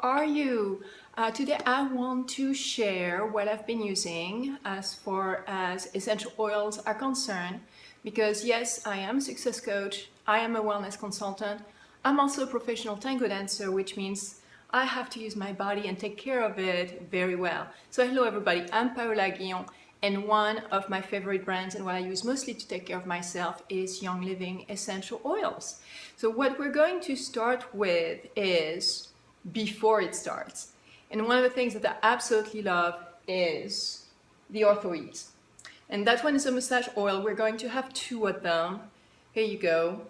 how are you? Today I want to share what I've been using as far as essential oils are concerned, because yes, I am a success coach, I am a wellness consultant, I'm also a professional tango dancer, which means I have to use my body and take care of it very well. So hello everybody, I'm Paola Guillon, and one of my favorite brands and what I use mostly to take care of myself is Young Living essential oils. So what we're going to start with is before it starts. And one of the things that I absolutely love is the Ortho. And that one is a massage oil. We're going to have two of them. Here you go.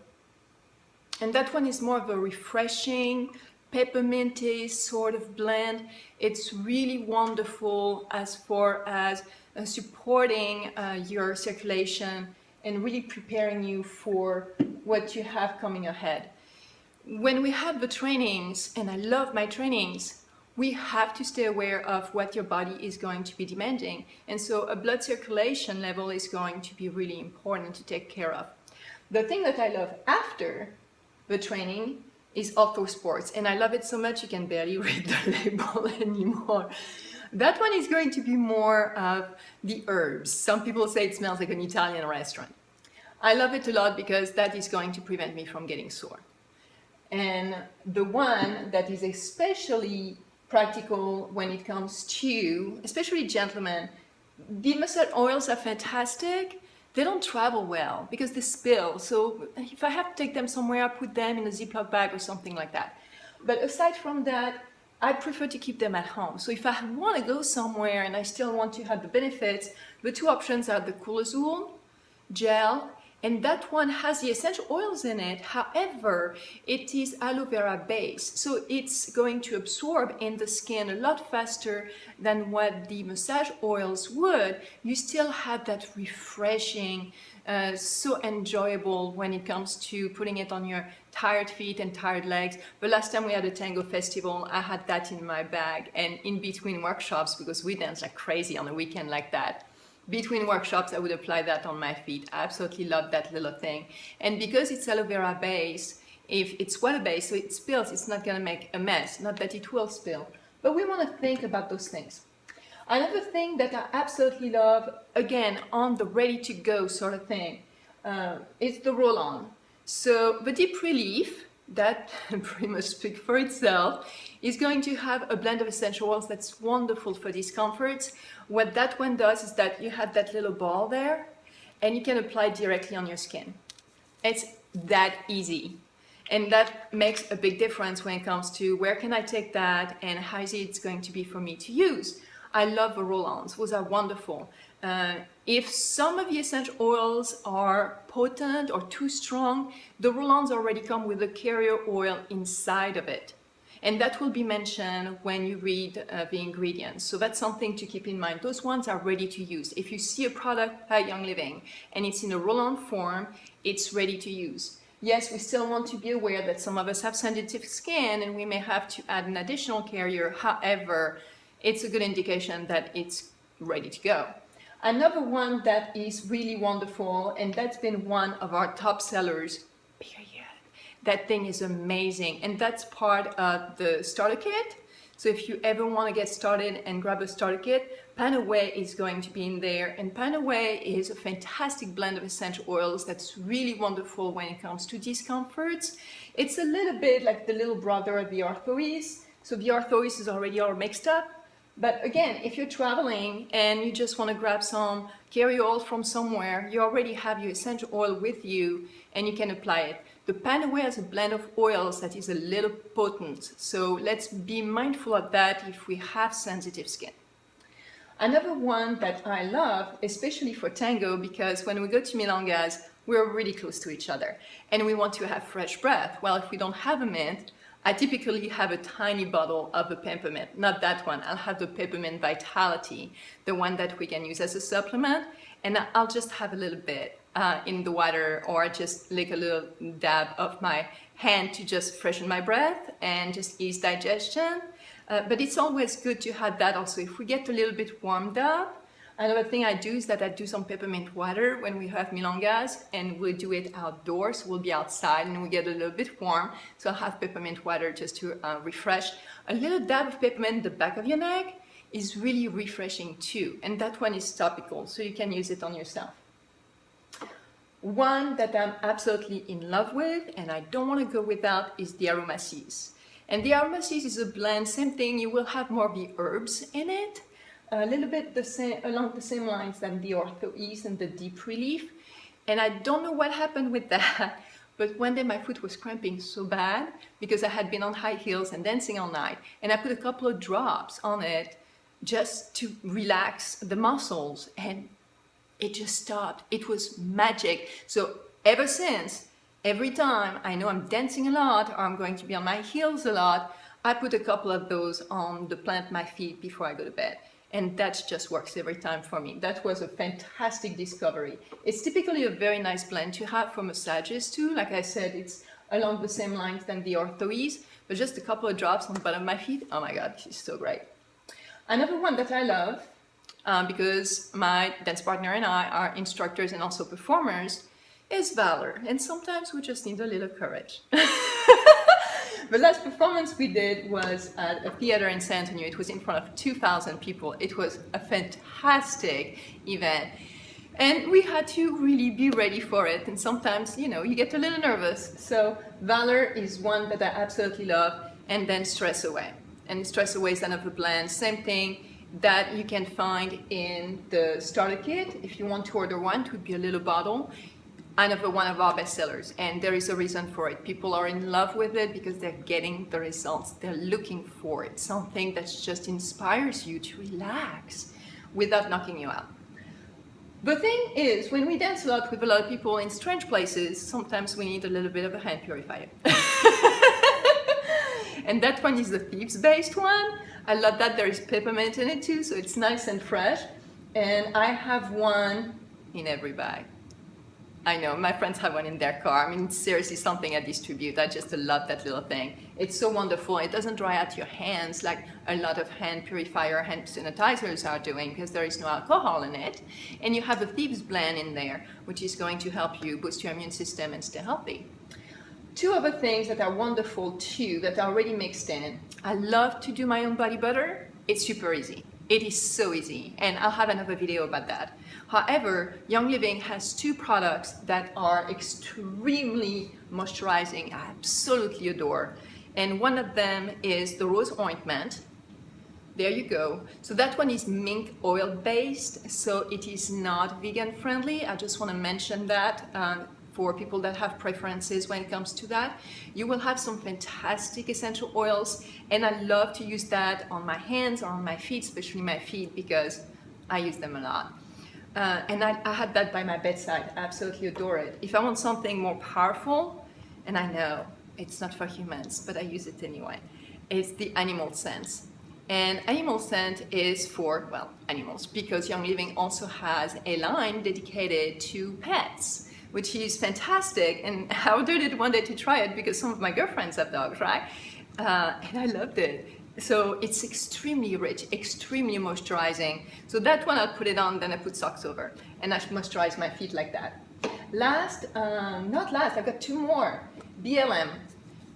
And that one is more of a refreshing, pepperminty sort of blend. It's really wonderful as far as supporting your circulation and really preparing you for what you have coming ahead. When we have the trainings, and I love my trainings, we have to stay aware of what your body is going to be demanding. And so a blood circulation level is going to be really important to take care of. The thing that I love after the training is Ortho Sports, and I love it so much you can barely read the label anymore. That one is going to be more of the herbs. Some people say it smells like an Italian restaurant. I love it a lot because that is going to prevent me from getting sore. And the one that is especially practical when it comes to, especially gentlemen, the massage oils are fantastic. They don't travel well because they spill. So if I have to take them somewhere, I put them in a Ziploc bag or something like that. But aside from that, I prefer to keep them at home. So if I want to go somewhere and I still want to have the benefits, the two options are the Cool Azul gel, and that one has the essential oils in it. However, it is aloe vera based, so it's going to absorb in the skin a lot faster than what the massage oils would. You still have that refreshing, so enjoyable when it comes to putting it on your tired feet and tired legs. The last time we had a tango festival, I had that in my bag, and in between workshops, because we dance like crazy on a weekend like that, between workshops I would apply that on my feet. I absolutely love that little thing. And because it's aloe vera based, if it's water based, so it spills, it's not going to make a mess. Not that it will spill, but we want to think about those things. Another thing that I absolutely love, again on the ready to go sort of thing, is the roll-on. So the deep relief, that pretty much speaks for itself, is going to have a blend of essential oils that's wonderful for discomfort. What that one does is that you have that little ball there and you can apply it directly on your skin. It's that easy. And that makes a big difference when it comes to where can I take that and how easy it's going to be for me to use. I love the roll-ons. Those are wonderful. If some of the essential oils are potent or too strong, the roll-ons already come with a carrier oil inside of it. And that will be mentioned when you read the ingredients. So that's something to keep in mind. Those ones are ready to use. If you see a product by Young Living and it's in a roll-on form, it's ready to use. Yes, we still want to be aware that some of us have sensitive skin and we may have to add an additional carrier. However, it's a good indication that it's ready to go. Another one that is really wonderful, and that's been one of our top sellers, period. That thing is amazing, and that's part of the starter kit. So if you ever want to get started and grab a starter kit, PanAway is going to be in there, and PanAway is a fantastic blend of essential oils that's really wonderful when it comes to discomforts. It's a little bit like the little brother of the Ortho. So the Ortho is already all mixed up. But again, if you're traveling and you just want to grab some carrier oil from somewhere, you already have your essential oil with you and you can apply it. The PanAway has a blend of oils that is a little potent, so let's be mindful of that if we have sensitive skin. Another one that I love, especially for tango, because when we go to milongas, we're really close to each other and we want to have fresh breath. Well, if we don't have a mint, I typically have a tiny bottle of the peppermint, not that one. I'll have the Peppermint Vitality, the one that we can use as a supplement, and I'll just have a little bit in the water or just lick a little dab of my hand to just freshen my breath and just ease digestion. But it's always good to have that also. If we get a little bit warmed up, Another thing I do is that I do some peppermint water when we have milongas, and we'll do it outdoors. We'll be outside and we get a little bit warm. So I'll have peppermint water just to refresh. A little dab of peppermint in the back of your neck is really refreshing too. And that one is topical, so you can use it on yourself. One that I'm absolutely in love with and I don't want to go without is the Aromacies. And the Aromacies is a blend, same thing, you will have more of the herbs in it. A little bit along the same lines than the Ortho is and the Deep Relief. And I don't know what happened with that, but one day my foot was cramping so bad because I had been on high heels and dancing all night. And I put a couple of drops on it just to relax the muscles, and it just stopped. It was magic. So ever since, every time I know I'm dancing a lot or I'm going to be on my heels a lot, I put a couple of those on the plant my feet before I go to bed. And that just works every time for me. That was a fantastic discovery. It's typically a very nice blend to have for massages too. Like I said, it's along the same lines than the Ortho is, but just a couple of drops on the bottom of my feet. Oh my God, she's so great. Another one that I love, because my dance partner and I are instructors and also performers, is Valor. And sometimes we just need a little courage. The last performance we did was at a theater in San Antonio. It was in front of 2,000 people. It was a fantastic event. And we had to really be ready for it. And sometimes, you know, you get a little nervous. So Valor is one that I absolutely love. And then Stress Away. And Stress Away is another blend. Same thing that you can find in the starter kit. If you want to order one, it would be a little bottle. Another one of our bestsellers, and there is a reason for it. People are in love with it because they're getting the results they're looking for. It's something that just inspires you to relax without knocking you out. The thing is, when we dance a lot with a lot of people in strange places, sometimes we need a little bit of a hand purifier. And that one is the Thieves based one. I love that there is peppermint in it too, so it's nice and fresh. And I have one in every bag. I know, my friends have one in their car. I mean, it's seriously something I distribute. I just love that little thing. It's so wonderful. It doesn't dry out your hands like a lot of hand purifier, hand sanitizers are doing because there is no alcohol in it. And you have a Thieves blend in there, which is going to help you boost your immune system and stay healthy. Two other things that are wonderful too, that are already mixed in. I love to do my own body butter. It's super easy. It is so easy, and I'll have another video about that. However, Young Living has two products that are extremely moisturizing, I absolutely adore. And one of them is the Rose Ointment. There you go. So that one is mink oil based, so it is not vegan friendly. I just want to mention that for people that have preferences when it comes to that. You will have some fantastic essential oils, and I love to use that on my hands or on my feet, especially my feet, because I use them a lot. And I had that by my bedside. I absolutely adore it. If I want something more powerful, and I know it's not for humans, but I use it anyway, it's the animal scent. And animal scent is for, well, animals, because Young Living also has a line dedicated to pets, which is fantastic. And I ordered it one day to try it because some of my girlfriends have dogs, right? And I loved it. So it's extremely rich, extremely moisturizing. So that one I'll put it on, then I put socks over, and I moisturize my feet like that. Last, not last, I've got two more. BLM.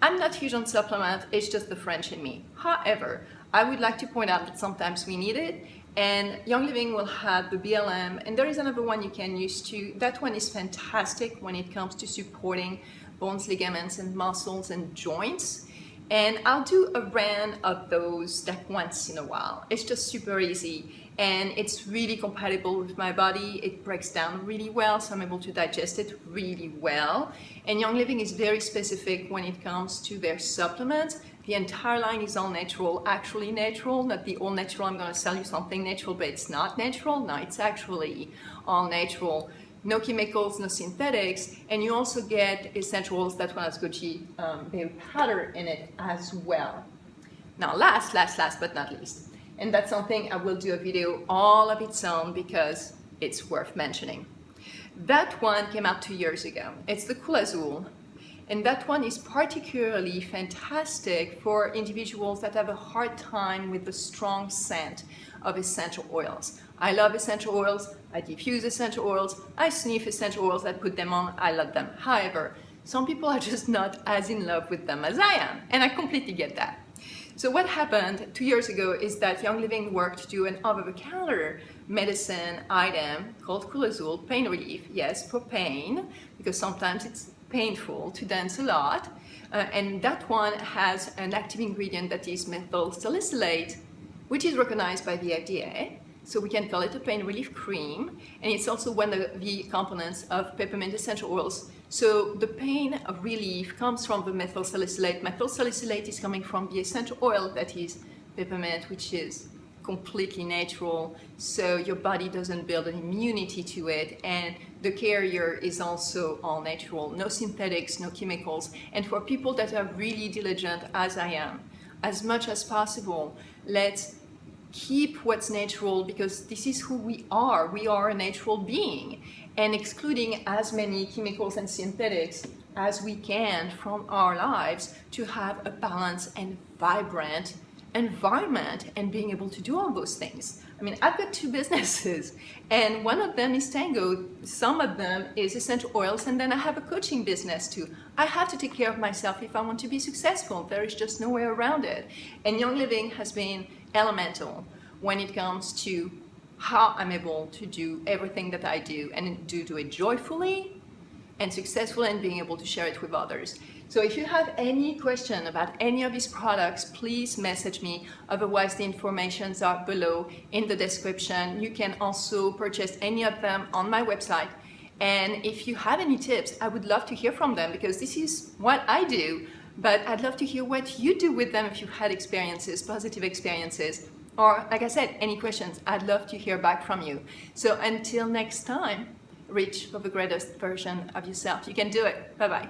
I'm not huge on supplements, it's just the French in me. However, I would like to point out that sometimes we need it, and Young Living will have the BLM, and there is another one you can use too. That one is fantastic when it comes to supporting bones, ligaments, and muscles and joints. And I'll do a run of those like once in a while. It's just super easy, and it's really compatible with my body. It breaks down really well, so I'm able to digest it really well. And Young Living is very specific when it comes to their supplements. The entire line is all natural, actually natural, not the all natural, I'm gonna sell you something natural, but it's not natural. No, it's actually all natural. No chemicals, no synthetics, and you also get essential oils. That one has goji berry powder in it as well. Now last but not least, and that's something I will do a video all of its own because it's worth mentioning. That one came out 2 years ago. It's the Cool Azul, and that one is particularly fantastic for individuals that have a hard time with the strong scent of essential oils. I love essential oils, I diffuse essential oils, I sniff essential oils, I put them on, I love them. However, some people are just not as in love with them as I am, and I completely get that. So what happened 2 years ago is that Young Living worked to do an over-the-counter medicine item called Azul, pain relief, yes, for pain, because sometimes it's painful to dance a lot. And that one has an active ingredient that is methyl salicylate, which is recognized by the FDA. So we can call it a pain relief cream. And it's also one of the components of peppermint essential oils. So the pain relief comes from the methyl salicylate. Methyl salicylate is coming from the essential oil that is peppermint, which is completely natural, so your body doesn't build an immunity to it, and the carrier is also all natural, no synthetics, no chemicals. And for people that are really diligent, as I am, as much as possible, let's keep what's natural, because this is who we are. We are a natural being, and excluding as many chemicals and synthetics as we can from our lives to have a balanced and vibrant environment and being able to do all those things. I mean, I've got 2 businesses, and one of them is Tango, some of them is essential oils, and then I have a coaching business too. I have to take care of myself if I want to be successful. There is just no way around it. And Young Living has been elemental when it comes to how I'm able to do everything that I do, and do it joyfully and successfully, and being able to share it with others. So if you have any question about any of these products, please message me. Otherwise, the informations are below in the description. You can also purchase any of them on my website. And if you have any tips, I would love to hear from them, because this is what I do, but I'd love to hear what you do with them if you've had experiences, positive experiences, or like I said, any questions. I'd love to hear back from you. So until next time, reach for the greatest version of yourself. You can do it. Bye-bye.